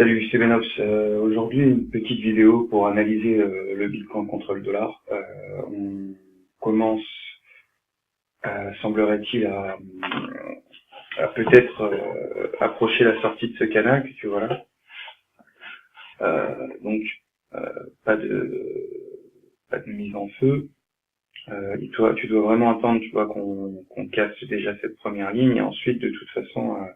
Salut, c'est Benops. Aujourd'hui, une petite vidéo pour analyser le Bitcoin contre le dollar. On commence, semblerait-il, à peut-être approcher la sortie de ce canal que tu vois là. Donc, pas de mise en feu. Tu dois vraiment attendre, tu vois, qu'on casse déjà cette première ligne, et ensuite, de toute façon,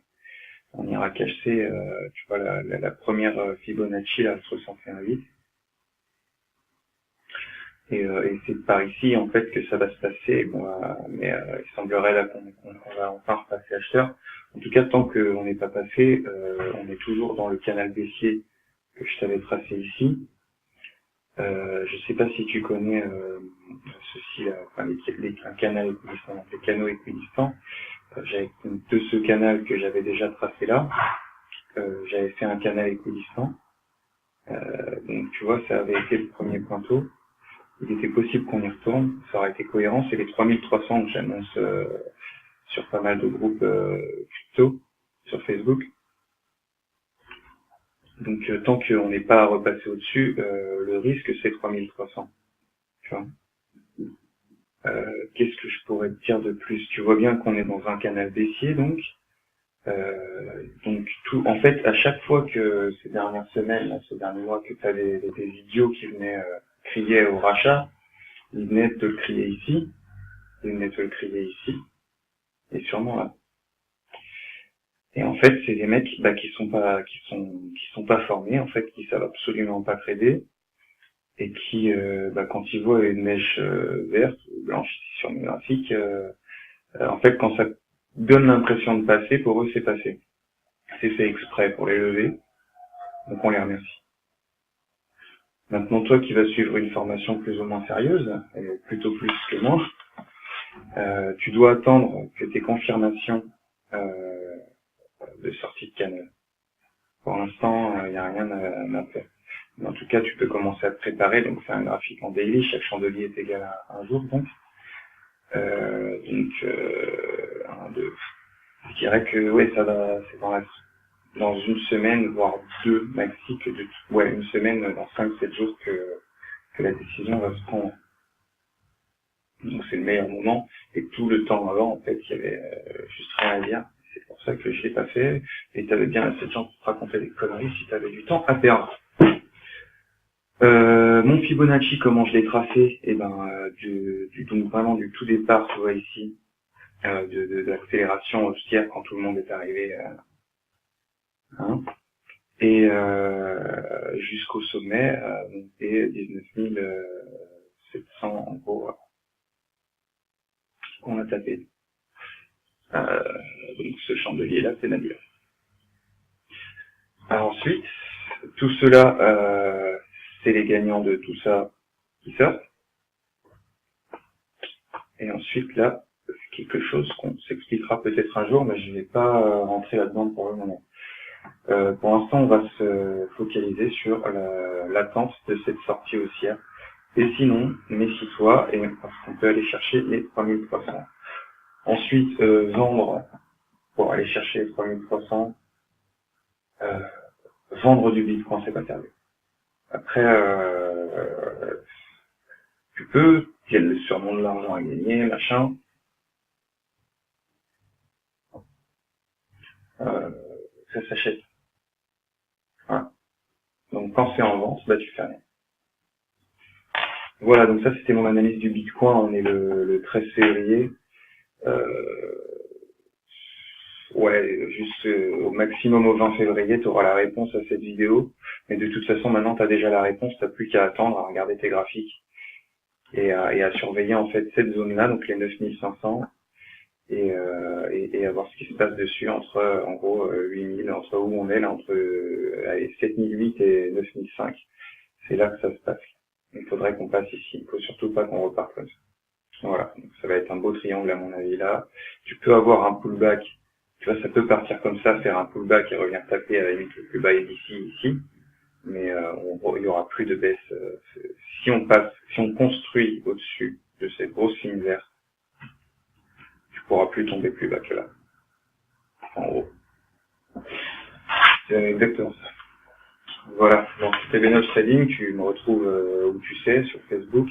on ira cacher, tu vois, la première Fibonacci là, 61,8. Et c'est par ici, en fait, que ça va se passer. Bon, mais il semblerait là qu'on va enfin repasser acheteur. En tout cas, tant qu'on n'est pas passé, on est toujours dans le canal baissier que je t'avais tracé ici. Je sais pas si tu connais ceci, enfin, un canal équidistant, les canaux équidistants. J'avais de ce canal que j'avais déjà tracé là. J'avais fait un canal équidistant. Donc tu vois, ça avait été le premier pointeau. Il était possible qu'on y retourne, ça aurait été cohérent. C'est les 3300 que j'annonce sur pas mal de groupes crypto sur Facebook. Donc tant qu'on n'est pas repassé au-dessus, le risque c'est 3300. Tu vois. Qu'est-ce que je pourrais te dire de plus? Tu vois bien qu'on est dans un canal baissier, donc tout, en fait, à chaque fois que ces dernières semaines, là, ces derniers mois, que tu as des idiots qui venaient crier au rachat, ils venaient te le crier ici, et sûrement là. Et en fait, c'est des mecs qui sont pas formés, en fait, qui savent absolument pas trader, et qui, quand ils voient une mèche verte ou blanche sur le graphique, en fait, quand ça donne l'impression de passer, pour eux, c'est passé. C'est fait exprès pour les lever, donc on les remercie. Maintenant, toi qui vas suivre une formation plus ou moins sérieuse, et plutôt plus que moi, tu dois attendre que tes confirmations de sortie de canal. Pour l'instant, il n'y a rien à faire. Mais en tout cas, tu peux commencer à te préparer. Donc, c'est un graphique en daily. Chaque chandelier est égal à un jour, donc. 1, 2. Je dirais que, ouais, ça va, c'est dans une semaine, voire deux maxi, une semaine, dans 5-7 jours que la décision va se prendre. Donc, c'est le meilleur moment. Et tout le temps avant, en fait, il y avait juste rien à dire. C'est pour ça que je l'ai pas fait. Et t'avais bien assez de gens pour te raconter des conneries si t'avais du temps à perdre. Mon Fibonacci, comment je l'ai tracé? Donc vraiment du tout départ, tu vois ici, de l'accélération haussière quand tout le monde est arrivé, et jusqu'au sommet, et 19 700 en gros, qu'on a tapé. Donc ce chandelier-là, c'est Nadia. Alors ensuite, tout cela, c'est les gagnants de tout ça qui sortent. Et ensuite, là, c'est quelque chose qu'on s'expliquera peut-être un jour, mais je ne vais pas rentrer là-dedans pour le moment. Pour l'instant, on va se focaliser sur l'attente de cette sortie haussière. Et sinon, méfie-toi, parce qu'on peut aller chercher les 3300. Ensuite, vendre pour aller chercher les 3300. Vendre du Bitcoin, c'est pas interdit. Après, tu peux, il y a sûrement de l'argent à gagner, machin. Ça s'achète. Voilà. Donc quand c'est en vente, tu fais rien. Voilà, donc ça c'était mon analyse du Bitcoin. On est le 13 février. Juste au maximum au 20 février, tu auras la réponse à cette vidéo. Mais de toute façon, maintenant tu as déjà la réponse, tu n'as plus qu'à attendre, à regarder tes graphiques et à surveiller en fait cette zone-là, donc les 9500. Et à voir ce qui se passe dessus entre, en gros, 8000, entre où on est là, entre 7008 et 9005. C'est là que ça se passe. Il faudrait qu'on passe ici. Il faut surtout pas qu'on reparte comme ça. Voilà. Donc, ça va être un beau triangle à mon avis là. Tu peux avoir un pullback. Tu vois, ça peut partir comme ça, faire un pullback et revenir taper à la limite le plus bas ici. Mais il y aura plus de baisse. Si on construit au-dessus de cette grosse ligne verte, tu pourras plus tomber plus bas que là. En gros. C'est exactement ça. Voilà, donc c'était Benoît Trading, tu me retrouves où tu sais, sur Facebook.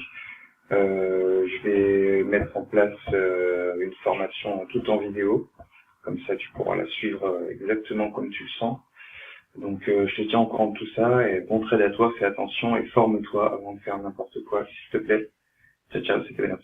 Je vais mettre en place une formation tout en vidéo, comme ça tu pourras la suivre exactement comme tu le sens. Donc je te tiens au courant de tout ça, et bon trade à toi, fais attention et forme-toi avant de faire n'importe quoi, s'il te plaît. Ciao, ciao, c'était Benoît.